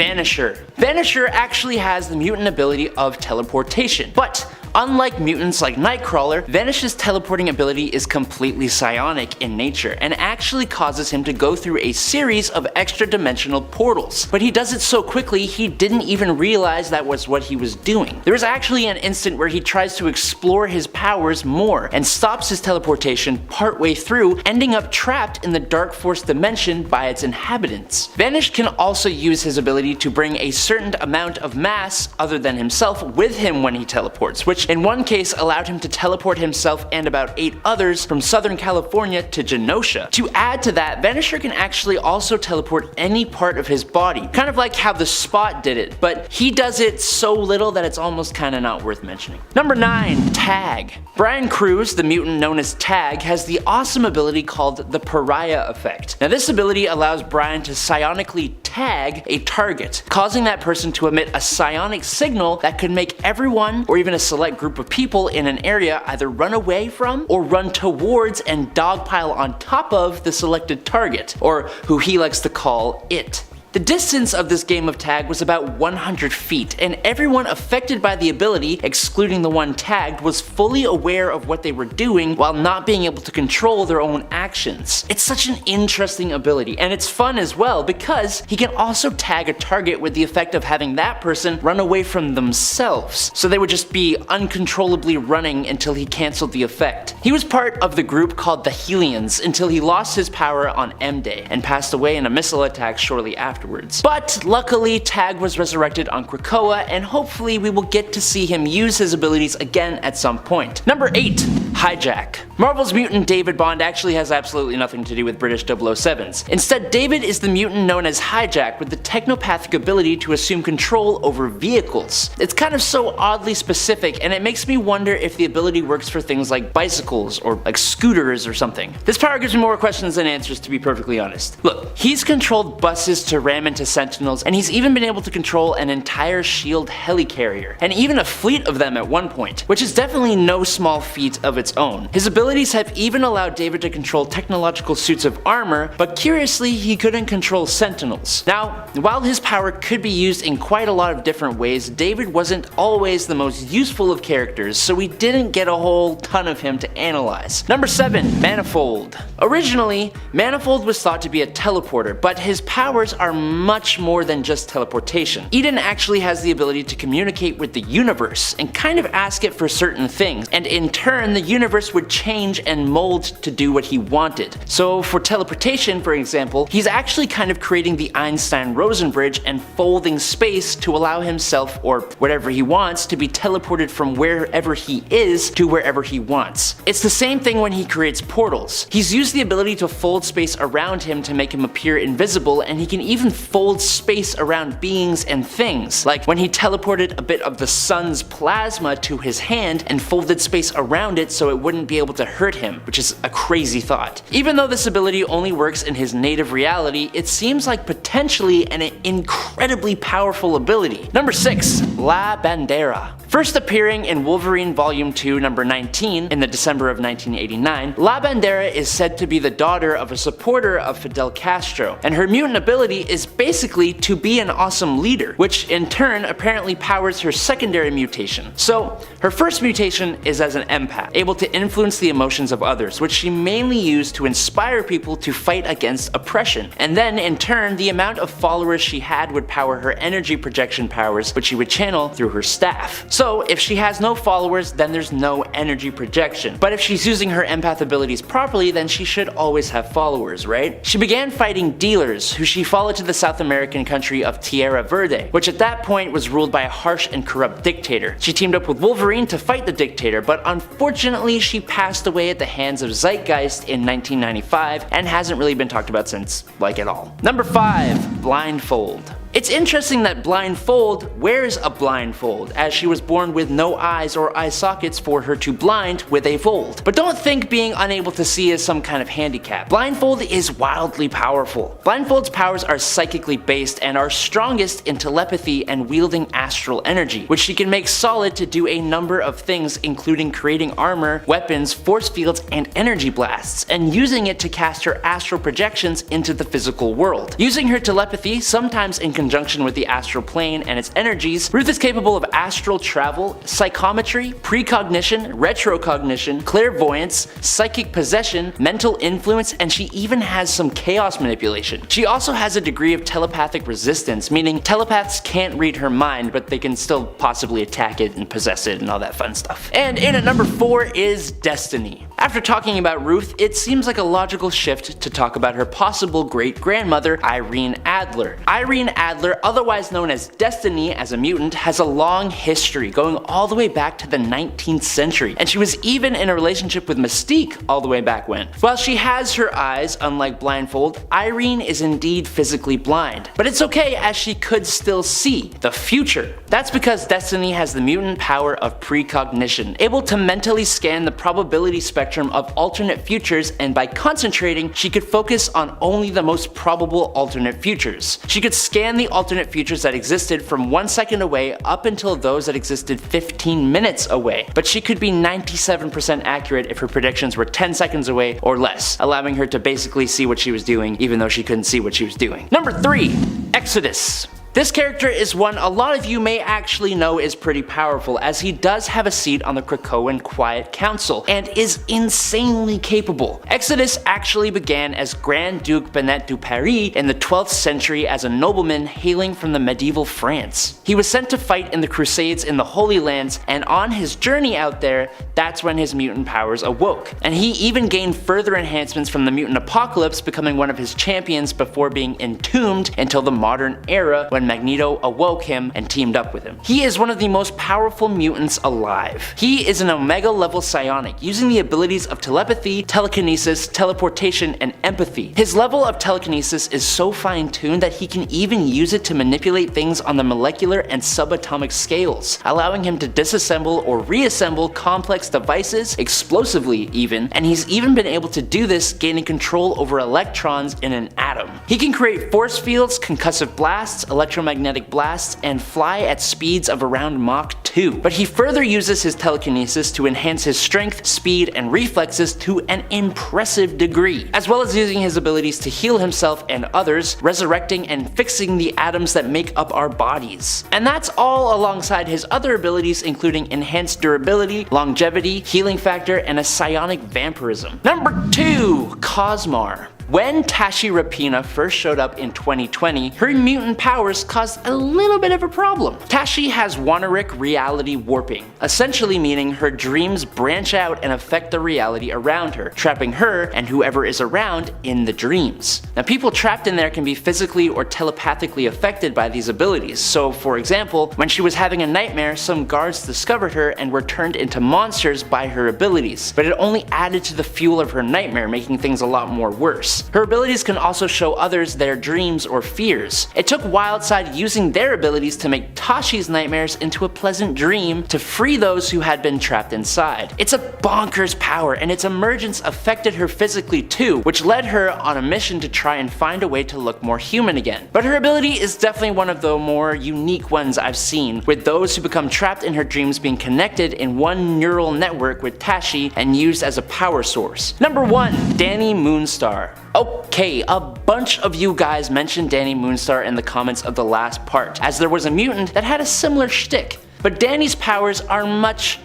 Vanisher. Vanisher actually has the mutant ability of teleportation, but unlike mutants like Nightcrawler, Vanish's teleporting ability is completely psionic in nature and actually causes him to go through a series of extra-dimensional portals. But he does it so quickly he didn't even realize that was what he was doing. There is actually an instant where he tries to explore his powers more and stops his teleportation partway through, ending up trapped in the Dark Force dimension by its inhabitants. Vanish can also use his ability to bring a certain amount of mass other than himself with him when he teleports, which in one case allowed him to teleport himself and about 8 others from Southern California to Genosha. To add to that, Vanisher can actually also teleport any part of his body, kind of like how the Spot did it, but he does it so little that it's almost kinda not worth mentioning. Number 9. Tag. Brian Cruz, the mutant known as Tag, has the awesome ability called the Pariah Effect. Now this ability allows Brian to psionically tag a target, causing that person to emit a psionic signal that could make everyone, or even a select group of people in an area, either run away from or run towards and dogpile on top of the selected target, or who he likes to call it. The distance of this game of tag was about 100 feet, and everyone affected by the ability, excluding the one tagged, was fully aware of what they were doing while not being able to control their own actions. It's such an interesting ability, and it's fun as well because he can also tag a target with the effect of having that person run away from themselves, so they would just be uncontrollably running until he cancelled the effect. He was part of the group called the Hellions until he lost his power on M-Day and passed away in a missile attack shortly afterwards. But luckily, Tag was resurrected on Krakoa, and hopefully we will get to see him use his abilities again at some point. Number 8. Hijack. Marvel's mutant David Bond actually has absolutely nothing to do with British 007s. Instead, David is the mutant known as Hijack with the technopathic ability to assume control over vehicles. It's kind of so oddly specific, and it makes me wonder if the ability works for things like bicycles or like scooters or something. This power gives me more questions than answers, to be perfectly honest. Look, he's controlled buses to ram into Sentinels, and he's even been able to control an entire SHIELD helicarrier, and even a fleet of them at one point, which is definitely no small feat of its own. His abilities have even allowed David to control technological suits of armor, but curiously he couldn't control Sentinels. Now, while his power could be used in quite a lot of different ways, David wasn't always the most useful of characters, so we didn't get a whole ton of him to analyze. Number 7. Manifold. Originally, Manifold was thought to be a teleporter, but his powers are much more than just teleportation. Eden actually has the ability to communicate with the universe and kind of ask it for certain things, and in turn the universe would change and mold to do what he wanted. So for teleportation, for example, he's actually kind of creating the Einstein-Rosen bridge and folding space to allow himself, or whatever he wants, to be teleported from wherever he is to wherever he wants. It's the same thing when he creates portals. He's used the ability to fold space around him to make him appear invisible, and he can even fold space around beings and things, like when he teleported a bit of the sun's plasma to his hand and folded space around it so it wouldn't be able to hurt him, which is a crazy thought. Even though this ability only works in his native reality, it seems like potentially an incredibly powerful ability. Number 6. La Bandera. First appearing in Wolverine Volume 2 number 19 in the December of 1989, La Bandera is said to be the daughter of a supporter of Fidel Castro, and her mutant ability is basically to be an awesome leader, which in turn apparently powers her secondary mutation. So her first mutation is as an empath, able to influence the emotions of others, which she mainly used to inspire people to fight against oppression, and then in turn the amount of followers she had would power her energy projection powers, which she would channel through her staff. So if she has no followers, then there's no energy projection. But if she's using her empath abilities properly, then she should always have followers, right? She began fighting dealers, who she followed to the South American country of Tierra Verde, which at that point was ruled by a harsh and corrupt dictator. She teamed up with Wolverine to fight the dictator, but unfortunately she passed away at the hands of Zeitgeist in 1995 and hasn't really been talked about since, like, at all. Number 5. Blindfold. It's interesting that Blindfold wears a blindfold, as she was born with no eyes or eye sockets for her to blind with a fold. But don't think being unable to see is some kind of handicap. Blindfold is wildly powerful. Blindfold's powers are psychically based and are strongest in telepathy and wielding astral energy, which she can make solid to do a number of things, including creating armor, weapons, force fields, and energy blasts, and using it to cast her astral projections into the physical world. Using her telepathy, sometimes in conjunction with the astral plane and its energies, Ruth is capable of astral travel, psychometry, precognition, retrocognition, clairvoyance, psychic possession, mental influence, and she even has some chaos manipulation. She also has a degree of telepathic resistance, meaning telepaths can't read her mind, but they can still possibly attack it and possess it and all that fun stuff. And in at number 4 is Destiny. After talking about Ruth, it seems like a logical shift to talk about her possible great-grandmother, Irene Adler. Irene Adler, otherwise known as Destiny as a mutant, has a long history going all the way back to the 19th century, and she was even in a relationship with Mystique all the way back when. While she has her eyes, unlike Blindfold, Irene is indeed physically blind. But it's okay, as she could still see the future. That's because Destiny has the mutant power of precognition, able to mentally scan the probability spectrum of alternate futures, and by concentrating, she could focus on only the most probable alternate futures. She could scan the alternate futures that existed from 1 second away up until those that existed 15 minutes away, but she could be 97% accurate if her predictions were 10 seconds away or less, allowing her to basically see what she was doing even though she couldn't see what she was doing. Number 3. Exodus. This character is one a lot of you may actually know is pretty powerful, as he does have a seat on the Krakoan Quiet Council and is insanely capable. Exodus actually began as Grand Duke Benet du Paris in the 12th century as a nobleman hailing from the medieval France. He was sent to fight in the Crusades in the Holy Lands, and on his journey out there, that's when his mutant powers awoke. And he even gained further enhancements from the mutant apocalypse, becoming one of his champions before being entombed until the modern era when Magneto awoke him and teamed up with him. He is one of the most powerful mutants alive. He is an Omega level psionic, using the abilities of telepathy, telekinesis, teleportation, and empathy. His level of telekinesis is so fine-tuned that he can even use it to manipulate things on the molecular and subatomic scales, allowing him to disassemble or reassemble complex devices, explosively even, and he's even been able to do this gaining control over electrons in an atom. He can create force fields, concussive blasts, electromagnetic blasts, and fly at speeds of around Mach 2. But he further uses his telekinesis to enhance his strength, speed, and reflexes to an impressive degree, as well as using his abilities to heal himself and others, resurrecting and fixing the atoms that make up our bodies. And that's all alongside his other abilities, including enhanced durability, longevity, healing factor, and a psionic vampirism. Number 2. Cosmar. When Tashi Rapina first showed up in 2020, her mutant powers caused a little bit of a problem. Tashi has Waneric reality warping, essentially meaning her dreams branch out and affect the reality around her, trapping her and whoever is around in the dreams. Now, people trapped in there can be physically or telepathically affected by these abilities. So, for example, when she was having a nightmare, some guards discovered her and were turned into monsters by her abilities, but it only added to the fuel of her nightmare, making things a lot more worse. Her abilities can also show others their dreams or fears. It took Wildside using their abilities to make Tashi's nightmares into a pleasant dream to free those who had been trapped inside. It's a bonkers power, and its emergence affected her physically too, which led her on a mission to try and find a way to look more human again. But her ability is definitely one of the more unique ones I've seen, with those who become trapped in her dreams being connected in one neural network with Tashi and used as a power source. Number 1. Dani Moonstar. Okay, a bunch of you guys mentioned Dani Moonstar in the comments of the last part, as there was a mutant that had a similar shtick. But Dani's powers are much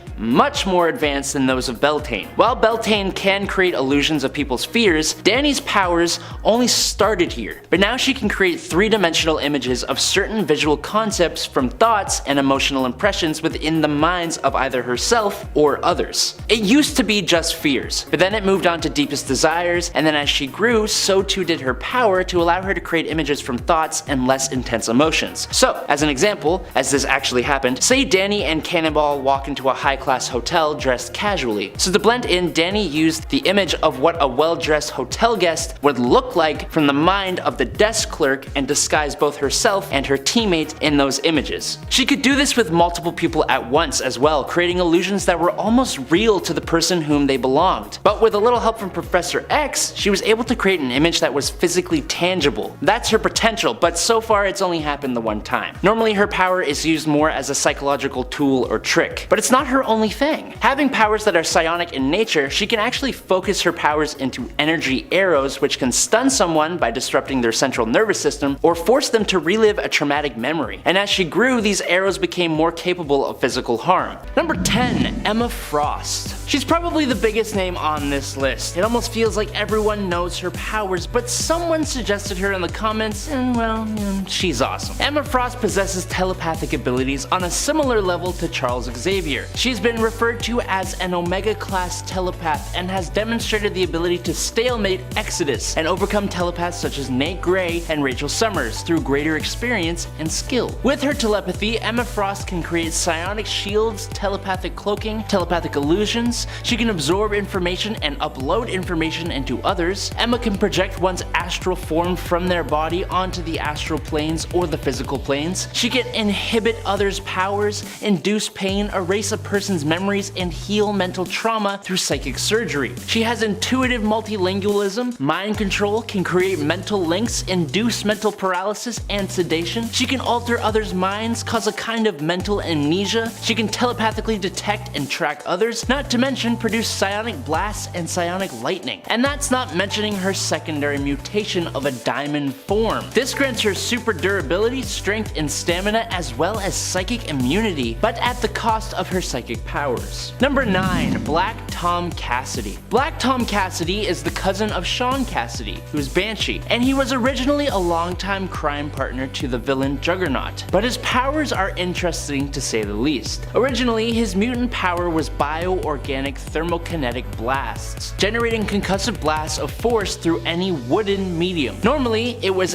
more advanced than those of Beltane. While Beltane can create illusions of people's fears, Dani's powers only started here, but now she can create three-dimensional images of certain visual concepts from thoughts and emotional impressions within the minds of either herself or others. It used to be just fears, but then it moved on to deepest desires, and then as she grew, so too did her power to allow her to create images from thoughts and less intense emotions. So, as an example, as this actually happened, say Dani and Cannonball walk into a high-class hotel dressed casually. So to blend in, Dani used the image of what a well-dressed hotel guest would look like from the mind of the desk clerk and disguise both herself and her teammate in those images. She could do this with multiple people at once as well, creating illusions that were almost real to the person whom they belonged. But with a little help from Professor X, she was able to create an image that was physically tangible. That's her potential, but so far it's only happened the one time. Normally her power is used more as a psychological tool or trick, but it's not her only only thing. Having powers that are psionic in nature, she can actually focus her powers into energy arrows which can stun someone by disrupting their central nervous system or force them to relive a traumatic memory. And as she grew, these arrows became more capable of physical harm. Number 10. Emma Frost. She's probably the biggest name on this list. It almost feels like everyone knows her powers, but someone suggested her in the comments, and well, she's awesome. Emma Frost possesses telepathic abilities on a similar level to Charles Xavier. She's been referred to as an Omega-class telepath and has demonstrated the ability to stalemate Exodus and overcome telepaths such as Nate Gray and Rachel Summers through greater experience and skill. With her telepathy, Emma Frost can create psionic shields, telepathic cloaking, telepathic illusions. She can absorb information and upload information into others. Emma can project one's astral form from their body onto the astral planes or the physical planes. She can inhibit others' powers, induce pain, erase a person's memories, and heal mental trauma through psychic surgery. She has intuitive multilingualism, mind control, can create mental links, induce mental paralysis and sedation. She can alter others' minds, cause a kind of mental amnesia. She can telepathically detect and track others, not to mention produce psionic blasts and psionic lightning. And that's not mentioning her secondary mutation of a diamond form. This grants her super durability, strength, and stamina, as well as psychic immunity, but at the cost of her psychic powers. Number 9. Black Tom Cassidy. Black Tom Cassidy is the cousin of Sean Cassidy, who's Banshee, and he was originally a longtime crime partner to the villain Juggernaut, but his powers are interesting to say the least. Originally, his mutant power was bioorganic thermokinetic blasts, generating concussive blasts of force through any wooden medium. Normally, it was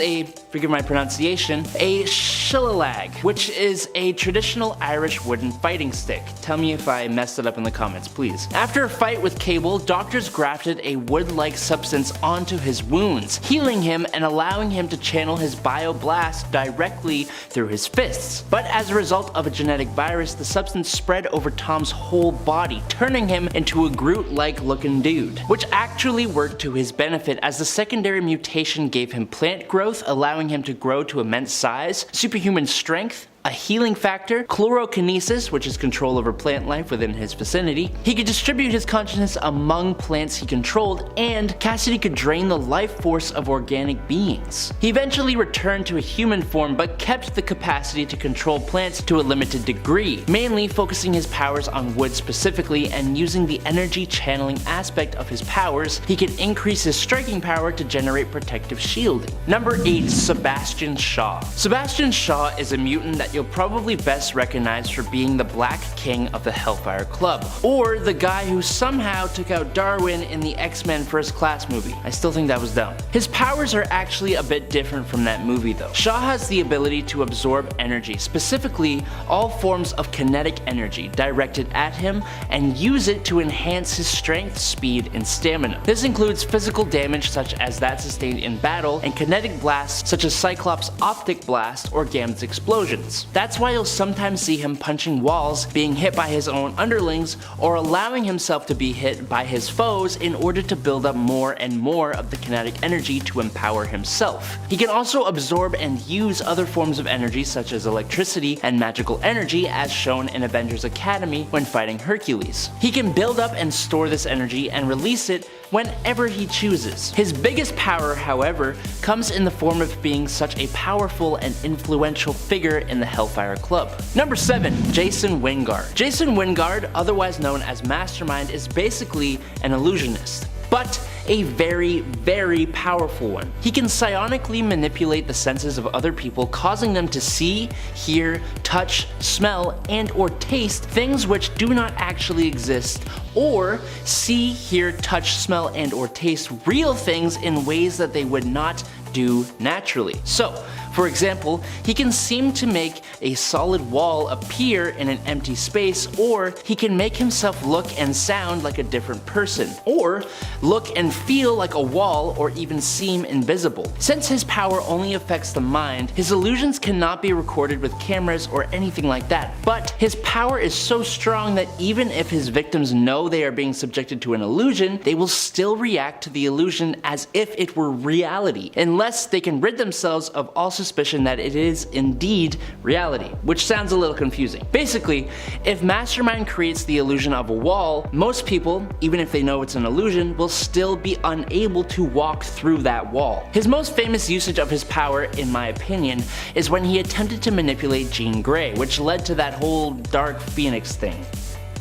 forgive my pronunciation, a shillilag, which is a traditional Irish wooden fighting stick. Tell me if I messed it up in the comments, please. After a fight with Cable, doctors grafted a wood-like substance onto his wounds, healing him and allowing him to channel his bioblast directly through his fists. But as a result of a genetic virus, the substance spread over Tom's whole body, turning him into a Groot-like looking dude, which actually worked to his benefit as the secondary mutation gave him plant growth, allowing him to grow to immense size, superhuman strength, a healing factor, chlorokinesis, which is control over plant life within his vicinity. He could distribute his consciousness among plants he controlled, and Cassidy could drain the life force of organic beings. He eventually returned to a human form, but kept the capacity to control plants to a limited degree, mainly focusing his powers on wood specifically, and using the energy channeling aspect of his powers, he could increase his striking power to generate protective shielding. Number 8. Sebastian Shaw. Sebastian Shaw is a mutant that you'll probably best recognize for being the Black King of the Hellfire Club, or the guy who somehow took out Darwin in the X-Men First Class movie. I still think that was dumb. His powers are actually a bit different from that movie though. Shaw has the ability to absorb energy, specifically all forms of kinetic energy directed at him, and use it to enhance his strength, speed, and stamina. This includes physical damage such as that sustained in battle, and kinetic blasts such as Cyclops' optic blast or Gambit's explosions. That's why you'll sometimes see him punching walls, being hit by his own underlings, or allowing himself to be hit by his foes in order to build up more and more of the kinetic energy to empower himself. He can also absorb and use other forms of energy such as electricity and magical energy, as shown in Avengers Academy when fighting Hercules. He can build up and store this energy and release it whenever he chooses. His biggest power, however, comes in the form of being such a powerful and influential figure in the Hellfire Club. Number 7. Jason Wingard. Jason Wingard, otherwise known as Mastermind, is basically an illusionist, but a very, very powerful one. He can psionically manipulate the senses of other people, causing them to see, hear, touch, smell, and or taste things which do not actually exist, or see, hear, touch, smell, and or taste real things in ways that they would not do naturally. So, for example, he can seem to make a solid wall appear in an empty space, or he can make himself look and sound like a different person, or look and feel like a wall, or even seem invisible. Since his power only affects the mind, his illusions cannot be recorded with cameras or anything like that, but his power is so strong that even if his victims know they are being subjected to an illusion, they will still react to the illusion as if it were reality, unless they can rid themselves of all suspicion that it is indeed reality, which sounds a little confusing. Basically, if Mastermind creates the illusion of a wall, most people, even if they know it's an illusion, will still be unable to walk through that wall. His most famous usage of his power, in my opinion, is when he attempted to manipulate Jean Grey, which led to that whole Dark Phoenix thing.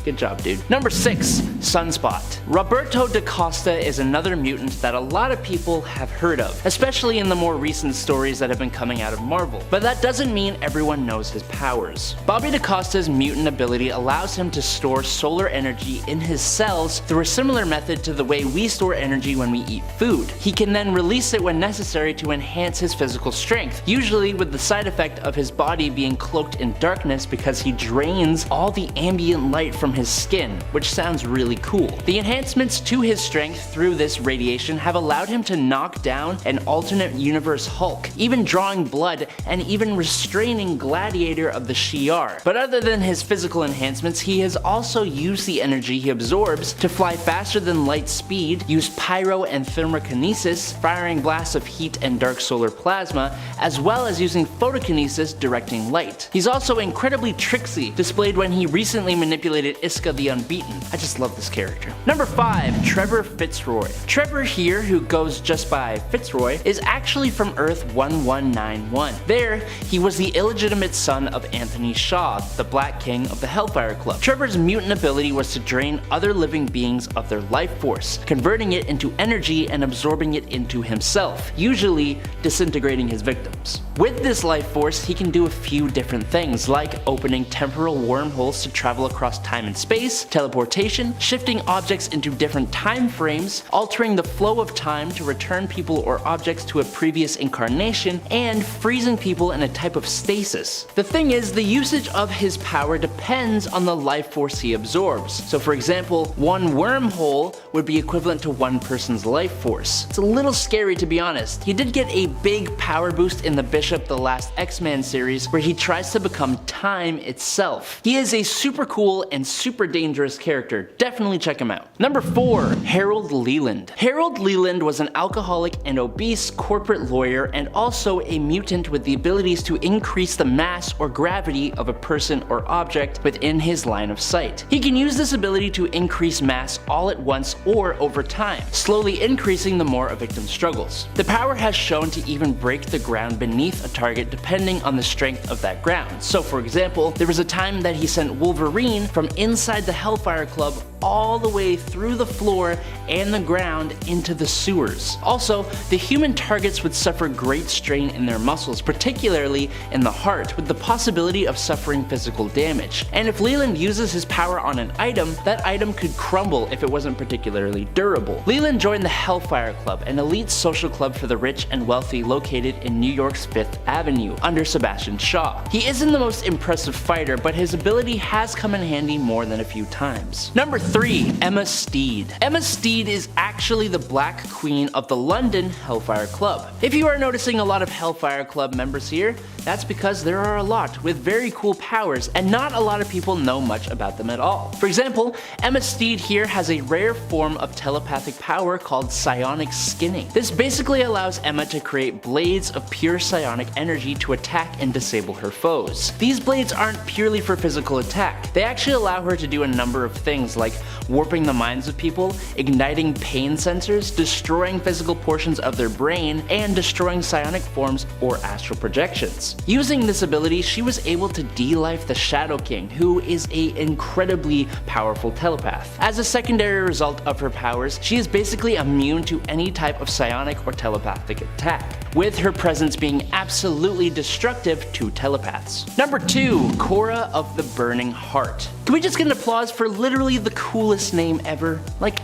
Good job, dude. Number 6. Sunspot. Roberto da Costa is another mutant that a lot of people have heard of, especially in the more recent stories that have been coming out of Marvel. But that doesn't mean everyone knows his powers. Bobby da Costa's mutant ability allows him to store solar energy in his cells through a similar method to the way we store energy when we eat food. He can then release it when necessary to enhance his physical strength, usually with the side effect of his body being cloaked in darkness because he drains all the ambient light from his skin, which sounds really cool. The enhancements to his strength through this radiation have allowed him to knock down an alternate universe Hulk, even drawing blood and even restraining Gladiator of the Shi'ar. But other than his physical enhancements, he has also used the energy he absorbs to fly faster than light speed, use pyro and thermokinesis, firing blasts of heat and dark solar plasma, as well as using photokinesis directing light. He's also incredibly tricksy, displayed when he recently manipulated Iska the Unbeaten. I just love this character. Number 5. Trevor Fitzroy. Trevor here, who goes just by Fitzroy, is actually from Earth 1191. There, he was the illegitimate son of Anthony Shaw, the Black King of the Hellfire Club. Trevor's mutant ability was to drain other living beings of their life force, converting it into energy and absorbing it into himself, usually disintegrating his victims. With this life force, he can do a few different things, like opening temporal wormholes to travel across time and space, teleportation, shifting objects into different time frames, altering the flow of time to return people or objects to a previous incarnation, and freezing people in a type of stasis. The thing is, the usage of his power depends on the life force he absorbs. So for example, one wormhole would be equivalent to one person's life force. It's a little scary, to be honest. He did get a big power boost in the Bishop the Last X-Men series, where he tries to become time itself. He is a super cool and super dangerous character. Definitely check him out. Number 4. Harold Leland. Harold Leland was an alcoholic and obese corporate lawyer and also a mutant with the abilities to increase the mass or gravity of a person or object within his line of sight. He can use this ability to increase mass all at once or over time, slowly increasing the more a victim struggles. The power has shown to even break the ground beneath a target depending on the strength of that ground. So for example, there was a time that he sent Wolverine from inside the Hellfire Club all the way through the floor and the ground into the sewers. Also, the human targets would suffer great strain in their muscles, particularly in the heart, with the possibility of suffering physical damage. And if Leland uses his power on an item, that item could crumble if it wasn't particularly durable. Leland joined the Hellfire Club, an elite social club for the rich and wealthy located in New York's 5th Avenue, under Sebastian Shaw. He isn't the most impressive fighter, but his ability has come in handy more than a few times. Number 3. Emma Steed. Emma Steed is actually the Black Queen of the London Hellfire Club. If you are noticing a lot of Hellfire Club members here, that's because there are a lot with very cool powers and not a lot of people know much about them at all. For example, Emma Steed here has a rare form of telepathic power called psionic skinning. This basically allows Emma to create blades of pure psionic energy to attack and disable her foes. These blades aren't purely for physical attack. They actually allow her to do a number of things like warping the minds of people, igniting pain sensors, destroying physical portions of their brain, and destroying psionic forms or astral projections. Using this ability, she was able to de-life the Shadow King, who is an incredibly powerful telepath. As a secondary result of her powers, she is basically immune to any type of psionic or telepathic attack, with her presence being absolutely destructive to telepaths. Number 2. Cora of the Burning Heart. Can we just get an applause for literally the coolest name ever? Like,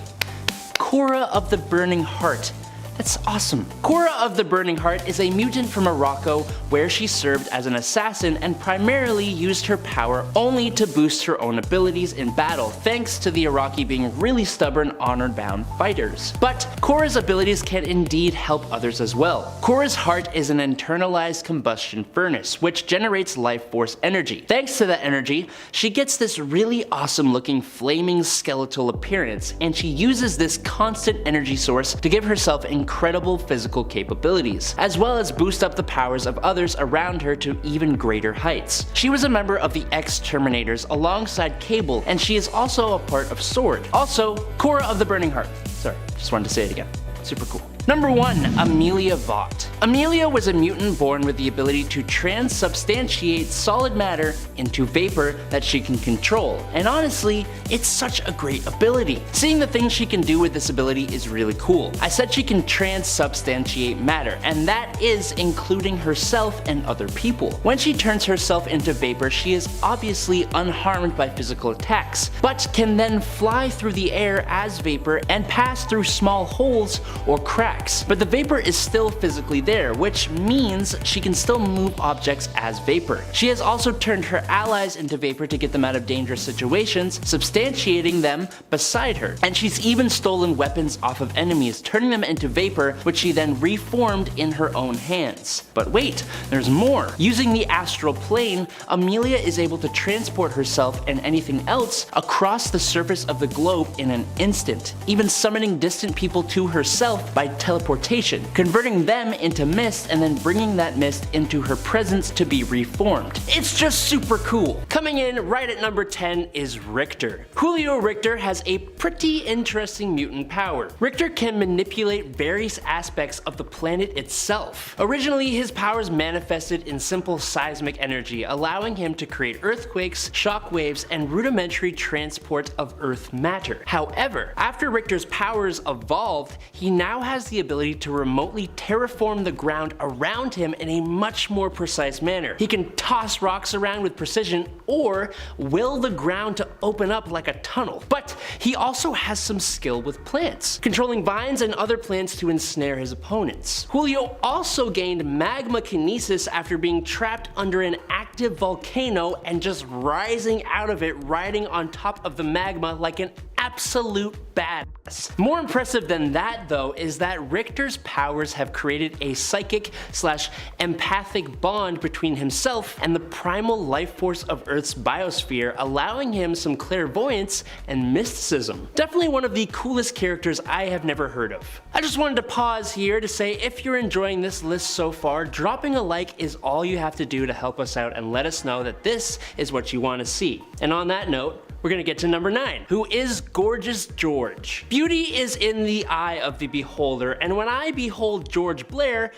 Cora of the Burning Heart. That's awesome. Cora of the Burning Heart is a mutant from Morocco where she served as an assassin and primarily used her power only to boost her own abilities in battle, thanks to the Iraqi being really stubborn, honor-bound fighters. But Cora's abilities can indeed help others as well. Cora's heart is an internalized combustion furnace, which generates life force energy. Thanks to that energy, she gets this really awesome looking flaming skeletal appearance, and she uses this constant energy source to give herself incredible physical capabilities, as well as boost up the powers of others around her to even greater heights. She was a member of the X-Terminators alongside Cable, and she is also a part of SWORD. Also, Cora of the Burning Heart. Sorry, just wanted to say it again. Super cool. Number 1. Amelia Vought. Amelia was a mutant born with the ability to transubstantiate solid matter into vapor that she can control, and honestly, it's such a great ability. Seeing the things she can do with this ability is really cool. I said she can transubstantiate matter, and that is including herself and other people. When she turns herself into vapor, she is obviously unharmed by physical attacks, but can then fly through the air as vapor and pass through small holes or cracks. But the vapor is still physically there, which means she can still move objects as vapor. She has also turned her allies into vapor to get them out of dangerous situations, substantiating them beside her. And she's even stolen weapons off of enemies, turning them into vapor, which she then reformed in her own hands. But wait, there's more. Using the astral plane, Amelia is able to transport herself and anything else across the surface of the globe in an instant, even summoning distant people to herself by teleportation, converting them into mist and then bringing that mist into her presence to be reformed. It's just super cool. Coming in right at number 10 is Richter. Julio Richter has a pretty interesting mutant power. Richter can manipulate various aspects of the planet itself. Originally, his powers manifested in simple seismic energy, allowing him to create earthquakes, shock waves, and rudimentary transport of earth matter. However, after Richter's powers evolved, he now has the ability to remotely terraform the ground around him in a much more precise manner. He can toss rocks around with precision or will the ground to open up like a tunnel. But he also has some skill with plants, controlling vines and other plants to ensnare his opponents. Julio also gained magma kinesis after being trapped under an active volcano and just rising out of it, riding on top of the magma like an absolute badass. More impressive than that though is that Richter's powers have created a psychic / empathic bond between himself and the primal life force of Earth's biosphere, allowing him some clairvoyance and mysticism. Definitely one of the coolest characters I have never heard of. I just wanted to pause here to say if you're enjoying this list so far, dropping a like is all you have to do to help us out and let us know that this is what you want to see. And on that note, we're gonna get to number 9, who is Gorgeous George. Beauty is in the eye of the beholder, and when I behold George Blair,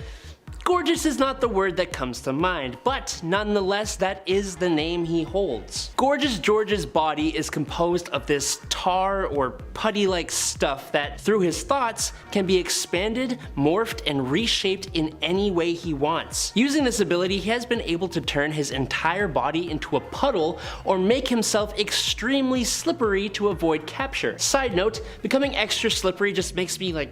gorgeous is not the word that comes to mind, but nonetheless that is the name he holds. Gorgeous George's body is composed of this tar or putty-like stuff that through his thoughts can be expanded, morphed, and reshaped in any way he wants. Using this ability, he has been able to turn his entire body into a puddle or make himself extremely slippery to avoid capture. Side note, becoming extra slippery just makes me like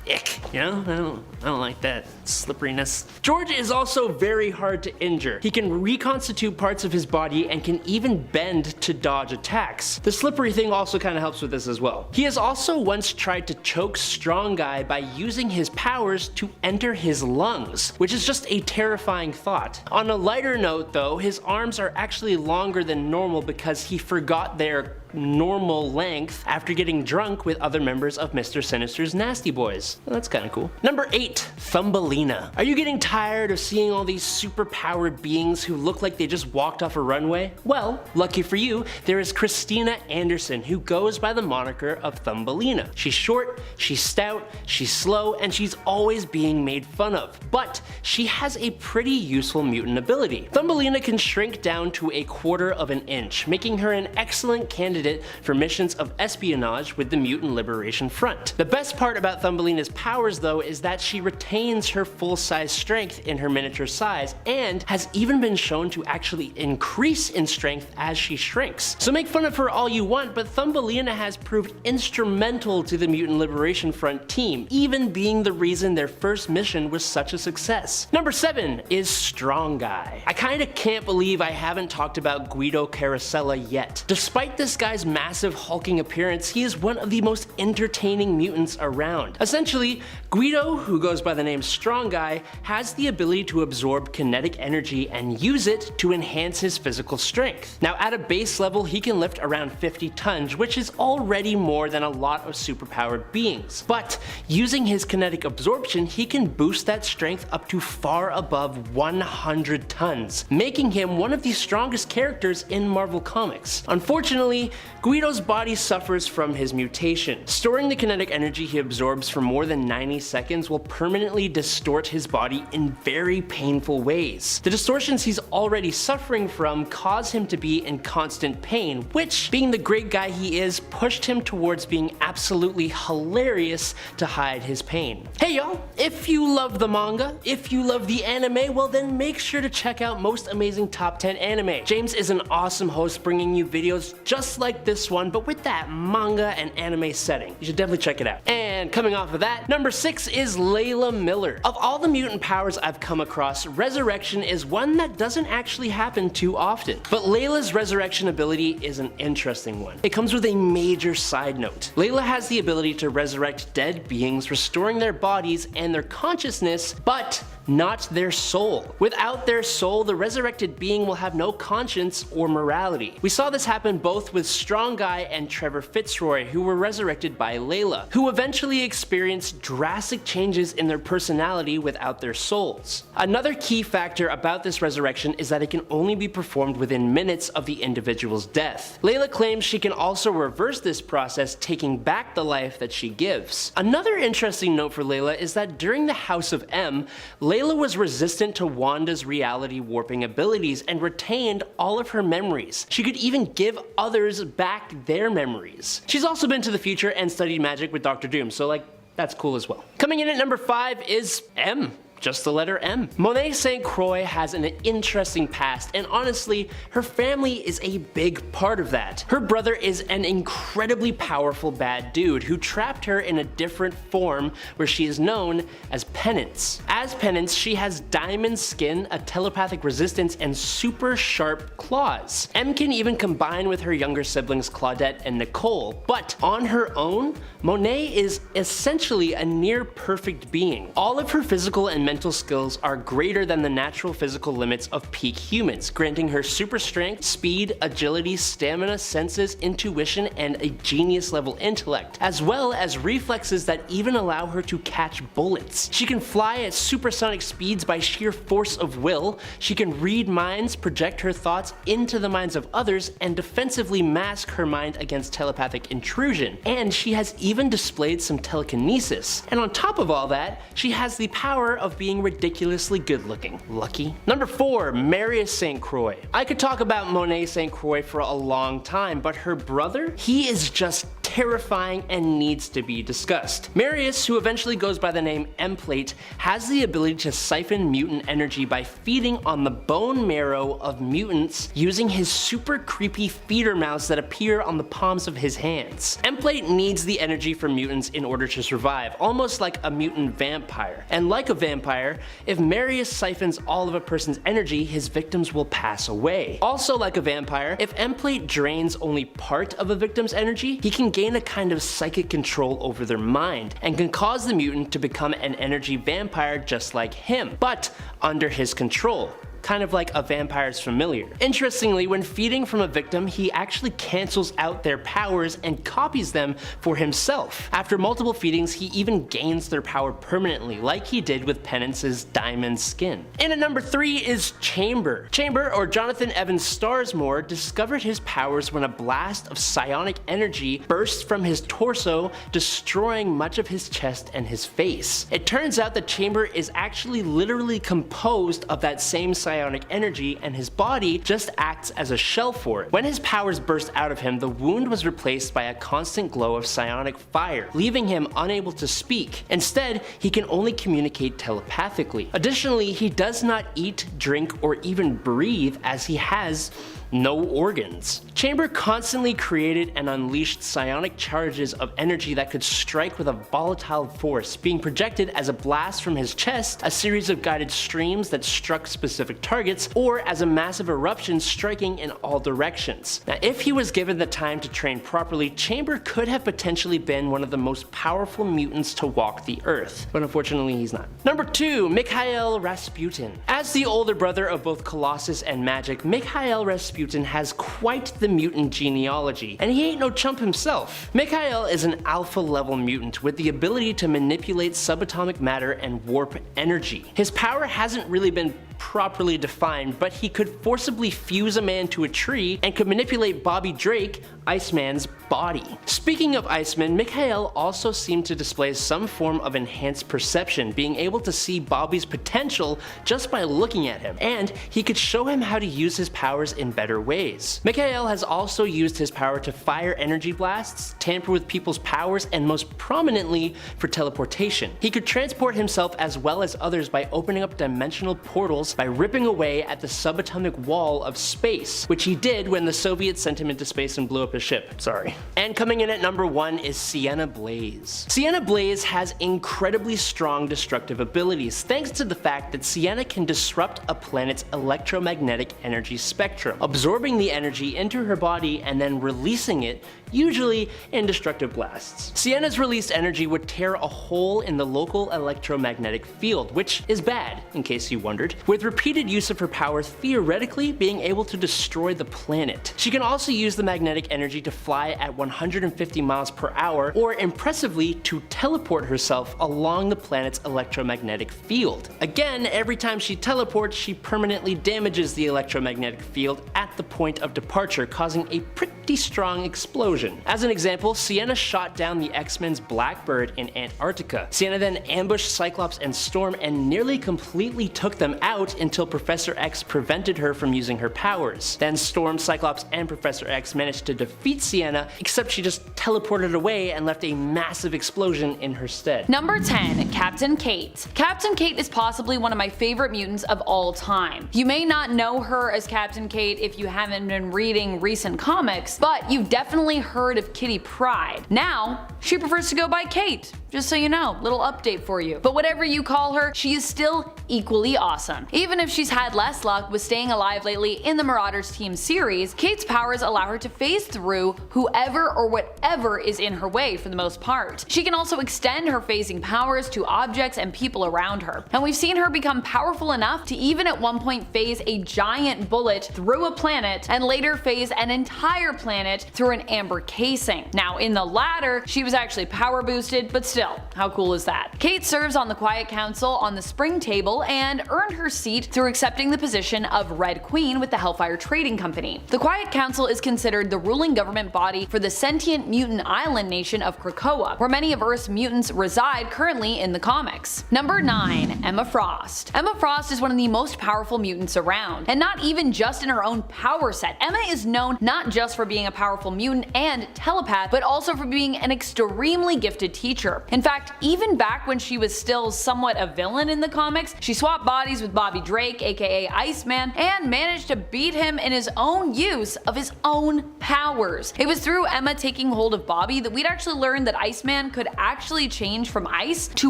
ick, you know? I don't like that slipperiness. George is also very hard to injure. He can reconstitute parts of his body and can even bend to dodge attacks. The slippery thing also kind of helps with this as well. He has also once tried to choke Strong Guy by using his powers to enter his lungs, which is just a terrifying thought. On a lighter note though, his arms are actually longer than normal because he forgot their normal length after getting drunk with other members of Mr. Sinister's Nasty Boys. Well, that's kind of cool. Number 8, Thumbelina. Are you getting tired of seeing all these super-powered beings who look like they just walked off a runway? Well, lucky for you, there is Christina Anderson, who goes by the moniker of Thumbelina. She's short, she's stout, she's slow, and she's always being made fun of. But she has a pretty useful mutant ability. Thumbelina can shrink down to 1/4 of an inch, making her an excellent candidate for missions of espionage with the Mutant Liberation Front. The best part about Thumbelina's powers though is that she retains her full-size strength in her miniature size and has even been shown to actually increase in strength as she shrinks. So make fun of her all you want, but Thumbelina has proved instrumental to the Mutant Liberation Front team, even being the reason their first mission was such a success. Number 7 is Strong Guy. I kinda can't believe I haven't talked about Guido Carosella yet. Despite this guy's guy's massive hulking appearance, he is one of the most entertaining mutants around. Essentially, Guido, who goes by the name Strong Guy, has the ability to absorb kinetic energy and use it to enhance his physical strength. Now at a base level, he can lift around 50 tons, which is already more than a lot of superpowered beings. But using his kinetic absorption, he can boost that strength up to far above 100 tons, making him one of the strongest characters in Marvel Comics. Unfortunately, Guido's body suffers from his mutation. Storing the kinetic energy he absorbs for more than 90 seconds will permanently distort his body in very painful ways. The distortions he's already suffering from cause him to be in constant pain, which, being the great guy he is, pushed him towards being absolutely hilarious to hide his pain. Hey y'all, if you love the manga, if you love the anime, well then make sure to check out Most Amazing Top 10 Anime. James is an awesome host bringing you videos just like this one, but with that manga and anime setting. You should definitely check it out. And coming off of that, number 6 is Layla Miller. Of all the mutant powers I've come across, resurrection is one that doesn't actually happen too often. But Layla's resurrection ability is an interesting one. It comes with a major side note. Layla has the ability to resurrect dead beings, restoring their bodies and their consciousness, but not their soul. Without their soul, the resurrected being will have no conscience or morality. We saw this happen both with Strong Guy and Trevor Fitzroy, who were resurrected by Layla, who eventually experienced drastic changes in their personality without their souls. Another key factor about this resurrection is that it can only be performed within minutes of the individual's death. Layla claims she can also reverse this process, taking back the life that she gives. Another interesting note for Layla is that during the House of M, Layla was resistant to Wanda's reality warping abilities and retained all of her memories. She could even give others back their memories. She's also been to the future and studied magic with Dr. Doom, so like, that's cool as well. Coming in at number 5 is M. Just the letter M. Monet St. Croix has an interesting past, and honestly, her family is a big part of that. Her brother is an incredibly powerful bad dude who trapped her in a different form where she is known as Penance. As Penance, she has diamond skin, a telepathic resistance, and super sharp claws. M can even combine with her younger siblings Claudette and Nicole, but on her own, Monet is essentially a near perfect being. All of her physical and mental skills are greater than the natural physical limits of peak humans, granting her super strength, speed, agility, stamina, senses, intuition, and a genius level intellect, as well as reflexes that even allow her to catch bullets. She can fly at supersonic speeds by sheer force of will, she can read minds, project her thoughts into the minds of others, and defensively mask her mind against telepathic intrusion, and she has even displayed some telekinesis. And on top of all that, she has the power of being ridiculously good looking. Lucky. Number 4, Marius St. Croix. I could talk about Monet St. Croix for a long time, but her brother, he is just terrifying and needs to be discussed. Marius, who eventually goes by the name M-Plate, has the ability to siphon mutant energy by feeding on the bone marrow of mutants using his super creepy feeder mouths that appear on the palms of his hands. M-Plate needs the energy from mutants in order to survive, almost like a mutant vampire. And like a vampire, if Marius siphons all of a person's energy, his victims will pass away. Also like a vampire, if M-Plate drains only part of a victim's energy, he can gain a kind of psychic control over their mind and can cause the mutant to become an energy vampire just like him, but under his control. Kind of like a vampire's familiar. Interestingly, when feeding from a victim, he actually cancels out their powers and copies them for himself. After multiple feedings, he even gains their power permanently, like he did with Penance's diamond skin. And at number 3 is Chamber. Chamber, or Jonathan Evans Starsmore, discovered his powers when a blast of psionic energy burst from his torso, destroying much of his chest and his face. It turns out that Chamber is actually literally composed of that same psionic energy, and his body just acts as a shell for it. When his powers burst out of him, the wound was replaced by a constant glow of psionic fire, leaving him unable to speak. Instead, he can only communicate telepathically. Additionally, he does not eat, drink, or even breathe, as he has no organs. Chamber constantly created and unleashed psionic charges of energy that could strike with a volatile force, being projected as a blast from his chest, a series of guided streams that struck specific targets, or as a massive eruption striking in all directions. Now, if he was given the time to train properly, Chamber could have potentially been one of the most powerful mutants to walk the earth, but unfortunately he's not. Number 2, Mikhail Rasputin. As the older brother of both Colossus and Magic, Mikhail Rasputin has quite the mutant genealogy, and he ain't no chump himself. Mikhail is an alpha level mutant with the ability to manipulate subatomic matter and warp energy. His power hasn't really been properly defined, but he could forcibly fuse a man to a tree and could manipulate Bobby Drake, Iceman's body. Speaking of Iceman, Mikhail also seemed to display some form of enhanced perception, being able to see Bobby's potential just by looking at him, and he could show him how to use his powers in better ways. Mikhail has also used his power to fire energy blasts, tamper with people's powers, and most prominently for teleportation. He could transport himself as well as others by opening up dimensional portals by ripping away at the subatomic wall of space, which he did when the Soviets sent him into space and blew up his ship. Sorry. And coming in at number 1 is Sienna Blaze. Sienna Blaze has incredibly strong destructive abilities thanks to the fact that Sienna can disrupt a planet's electromagnetic energy spectrum, absorbing the energy into her body and then releasing it, usually in destructive blasts. Sienna's released energy would tear a hole in the local electromagnetic field, which is bad, in case you wondered, with repeated use of her power theoretically being able to destroy the planet. She can also use the magnetic energy to fly at 150 miles per hour, or impressively to teleport herself along the planet's electromagnetic field. Again, every time she teleports, she permanently damages the electromagnetic field at the point of departure, causing a pretty strong explosion. As an example, Sienna shot down the X-Men's Blackbird in Antarctica. Sienna then ambushed Cyclops and Storm and nearly completely took them out until Professor X prevented her from using her powers. Then Storm, Cyclops, and Professor X managed to defeat Sienna, except she just teleported away and left a massive explosion in her stead. Number 10, Captain Kate. Captain Kate is possibly one of my favorite mutants of all time. You may not know her as Captain Kate if you haven't been reading recent comics, but you've definitely heard of Kitty Pryde. Now, she prefers to go by Kate. Just so you know, little update for you. But whatever you call her, she is still equally awesome. Even if she's had less luck with staying alive lately in the Marauders Team series, Kate's powers allow her to phase through whoever or whatever is in her way for the most part. She can also extend her phasing powers to objects and people around her. And we've seen her become powerful enough to even at one point phase a giant bullet through a planet and later phase an entire planet through an amber casing. Now in the latter, she was actually power boosted, but still, how cool is that? Kate serves on the Quiet Council on the Spring Table and earned her seat through accepting the position of Red Queen with the Hellfire Trading Company. The Quiet Council is considered the ruling government body for the sentient mutant island nation of Krakoa, where many of Earth's mutants reside currently in the comics. Number 9, Emma Frost. Emma Frost is one of the most powerful mutants around, and not even just in her own power set. Emma is known not just for being a powerful mutant and telepath, but also for being an extremely gifted teacher. In fact, even back when she was still somewhat a villain in the comics, she swapped bodies with Bobby Drake, aka Iceman, and managed to beat him in his own use of his own powers. It was through Emma taking hold of Bobby that we'd actually learned that Iceman could actually change from ice to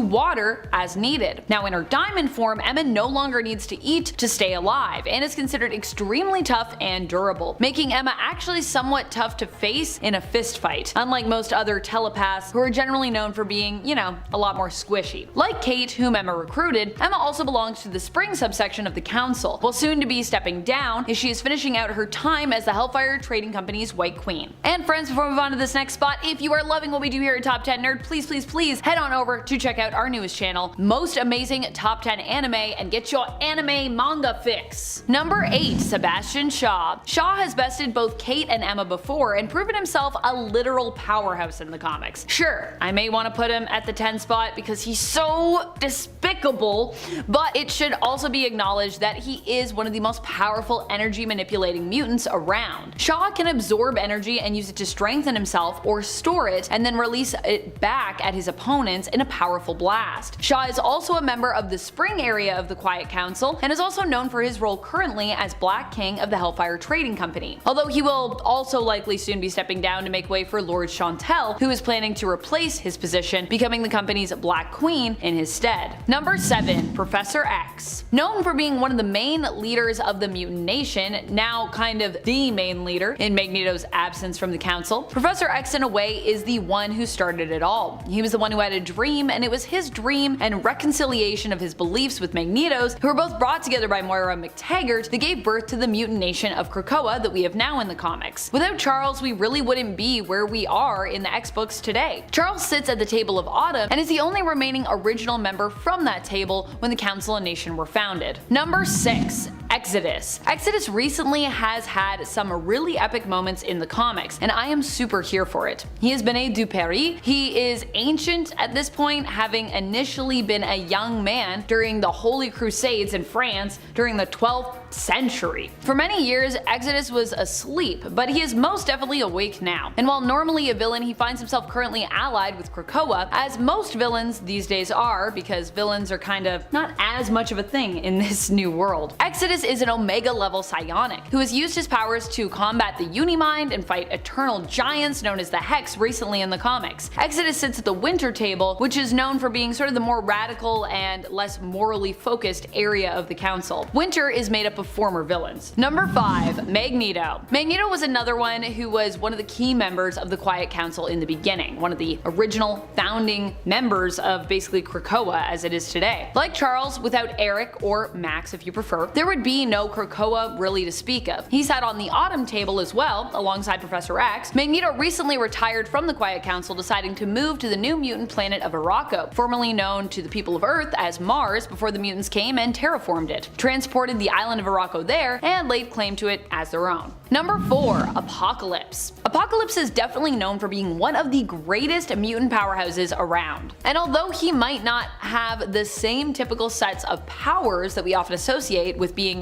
water as needed. Now in her diamond form, Emma no longer needs to eat to stay alive, and is considered extremely tough and durable, making Emma actually somewhat tough to face in a fist fight, unlike most other telepaths who are generally known for being, you know, a lot more squishy. Like Kate, whom Emma recruited, Emma also belongs to the Spring subsection of the Council, while soon to be stepping down as she is finishing out her time as the Hellfire Trading Company's White Queen. And friends, before we move on to this next spot, if you are loving what we do here at Top 10 Nerd, please head on over to check out our newest channel, Most Amazing Top 10 Anime, and get your anime manga fix. Number 8, Sebastian Shaw. Shaw has bested both Kate and Emma before and proven himself a literal powerhouse in the comics. Sure, I may want to put him at the 10 spot because he's so despicable, but but it should also be acknowledged that he is one of the most powerful energy manipulating mutants around. Shaw can absorb energy and use it to strengthen himself or store it and then release it back at his opponents in a powerful blast. Shaw is also a member of the Spring area of the Quiet Council and is also known for his role currently as Black King of the Hellfire Trading Company, although he will also likely soon be stepping down to make way for Lord Chantel, who is planning to replace his position, becoming the company's Black Queen in his stead. Number 7. Professor X. Known for being one of the main leaders of the Mutant Nation, now kind of the main leader in Magneto's absence from the council, Professor X in a way is the one who started it all. He was the one who had a dream, and it was his dream and reconciliation of his beliefs with Magneto's, who were both brought together by Moira McTaggart, that gave birth to the mutant nation of Krakoa that we have now in the comics. Without Charles, we really wouldn't be where we are in the X books today. Charles sits at the Table of Autumn and is the only remaining original member from that table when the Council and Nation were founded. Number 6. Exodus. Exodus recently has had some really epic moments in the comics, and I am super here for it. He has been a Duperry. He is ancient at this point, having initially been a young man during the Holy Crusades in France during the 12th century. For many years, Exodus was asleep, but he is most definitely awake now. And while normally a villain, he finds himself currently allied with Krakoa, as most villains these days are, because villains are kind of not as much of a thing in this new world. Exodus is an Omega level psionic, who has used his powers to combat the Unimind and fight eternal giants known as the Hex recently in the comics. Exodus sits at the Winter Table, which is known for being sort of the more radical and less morally focused area of the council. Winter is made up of former villains. Number 5. Magneto. Magneto was another one who was one of the key members of the Quiet Council in the beginning, one of the original founding members of basically Krakoa as it is today. Like Charles, without Eric, or Max if you prefer, there would be no Krakoa really to speak of. He sat on the Autumn Table as well, alongside Professor X. Magneto recently retired from the Quiet Council, deciding to move to the new mutant planet of Arakko, formerly known to the people of Earth as Mars before the mutants came and terraformed it, transported the island of Arakko there, and laid claim to it as their own. Number 4. Apocalypse. Apocalypse is definitely known for being one of the greatest mutant powerhouses around. And although he might not have the same typical sets of powers that we often associate with being,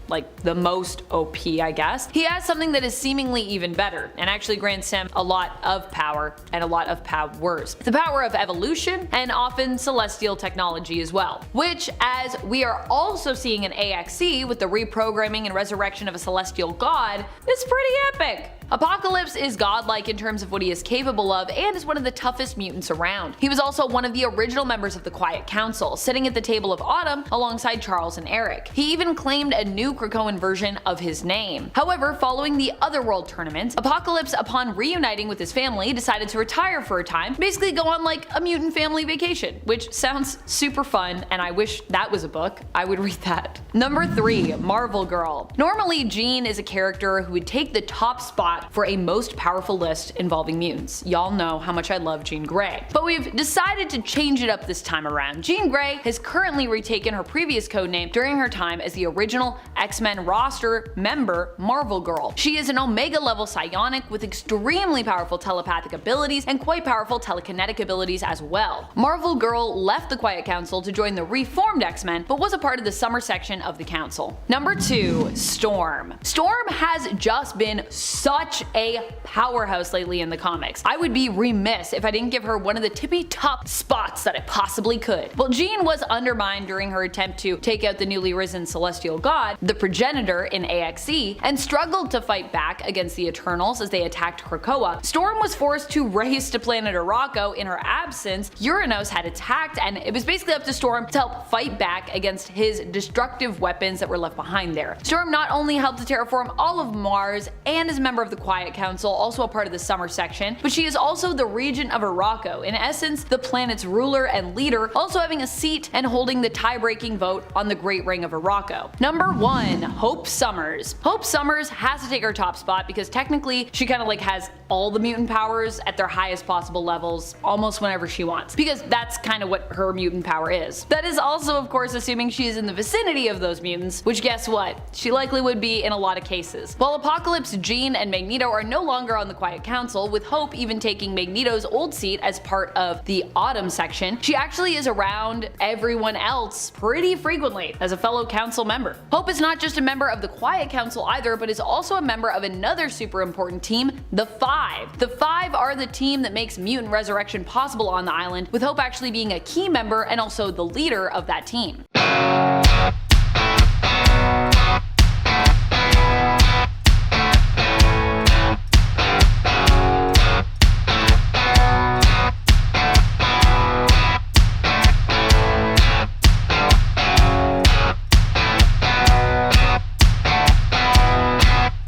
like the most OP, I guess, he has something that is seemingly even better, and actually grants him a lot of power and a lot of powers. The power of evolution, and often celestial technology as well, which, as we are also seeing in AXE with the reprogramming and resurrection of a celestial god, is pretty epic. Apocalypse is godlike in terms of what he is capable of, and is one of the toughest mutants around. He was also one of the original members of the Quiet Council, sitting at the Table of Autumn alongside Charles and Eric. He even claimed a new Krakoan version of his name. However, following the Otherworld tournament, Apocalypse, upon reuniting with his family, decided to retire for a time, basically go on like a mutant family vacation, which sounds super fun, and I wish that was a book. I would read that. Number 3. Marvel Girl. Normally, Jean is a character who would take the top spot for a most powerful list involving mutants. Y'all know how much I love Jean Grey. But we've decided to change it up this time around. Jean Grey has currently retaken her previous codename during her time as the original X-Men roster member, Marvel Girl. She is an Omega level psionic with extremely powerful telepathic abilities and quite powerful telekinetic abilities as well. Marvel Girl left the Quiet Council to join the reformed X-Men, but was a part of the summer section of the council. Number 2. Storm. Storm has just been such a powerhouse lately in the comics. I would be remiss if I didn't give her one of the tippy top spots that I possibly could. Well, Jean was undermined during her attempt to take out the newly risen celestial god, the Progenitor, in AXE, and struggled to fight back against the Eternals as they attacked Krakoa. Storm was forced to race to planet Arakko in her absence. Uranos had attacked, and it was basically up to Storm to help fight back against his destructive weapons that were left behind there. Storm not only helped to terraform all of Mars and is a member of the Quiet Council, also a part of the summer section, but she is also the regent of Arakko, in essence the planet's ruler and leader, also having a seat and holding the tie-breaking vote on the Great Ring of Arakko. Number 1. 1. Hope Summers. Hope Summers has to take her top spot because technically she kind of like has all the mutant powers at their highest possible levels almost whenever she wants, because that's kind of what her mutant power is. That is also of course assuming she is in the vicinity of those mutants, which guess what? She likely would be in a lot of cases. While Apocalypse, Jean, and Magneto are no longer on the Quiet Council, with Hope even taking Magneto's old seat as part of the Autumn section, she actually is around everyone else pretty frequently as a fellow council member. Hope is not just a member of the Quiet Council either, but is also a member of another super important team, the Five. The Five are the team that makes mutant resurrection possible on the island, with Hope actually being a key member and also the leader of that team.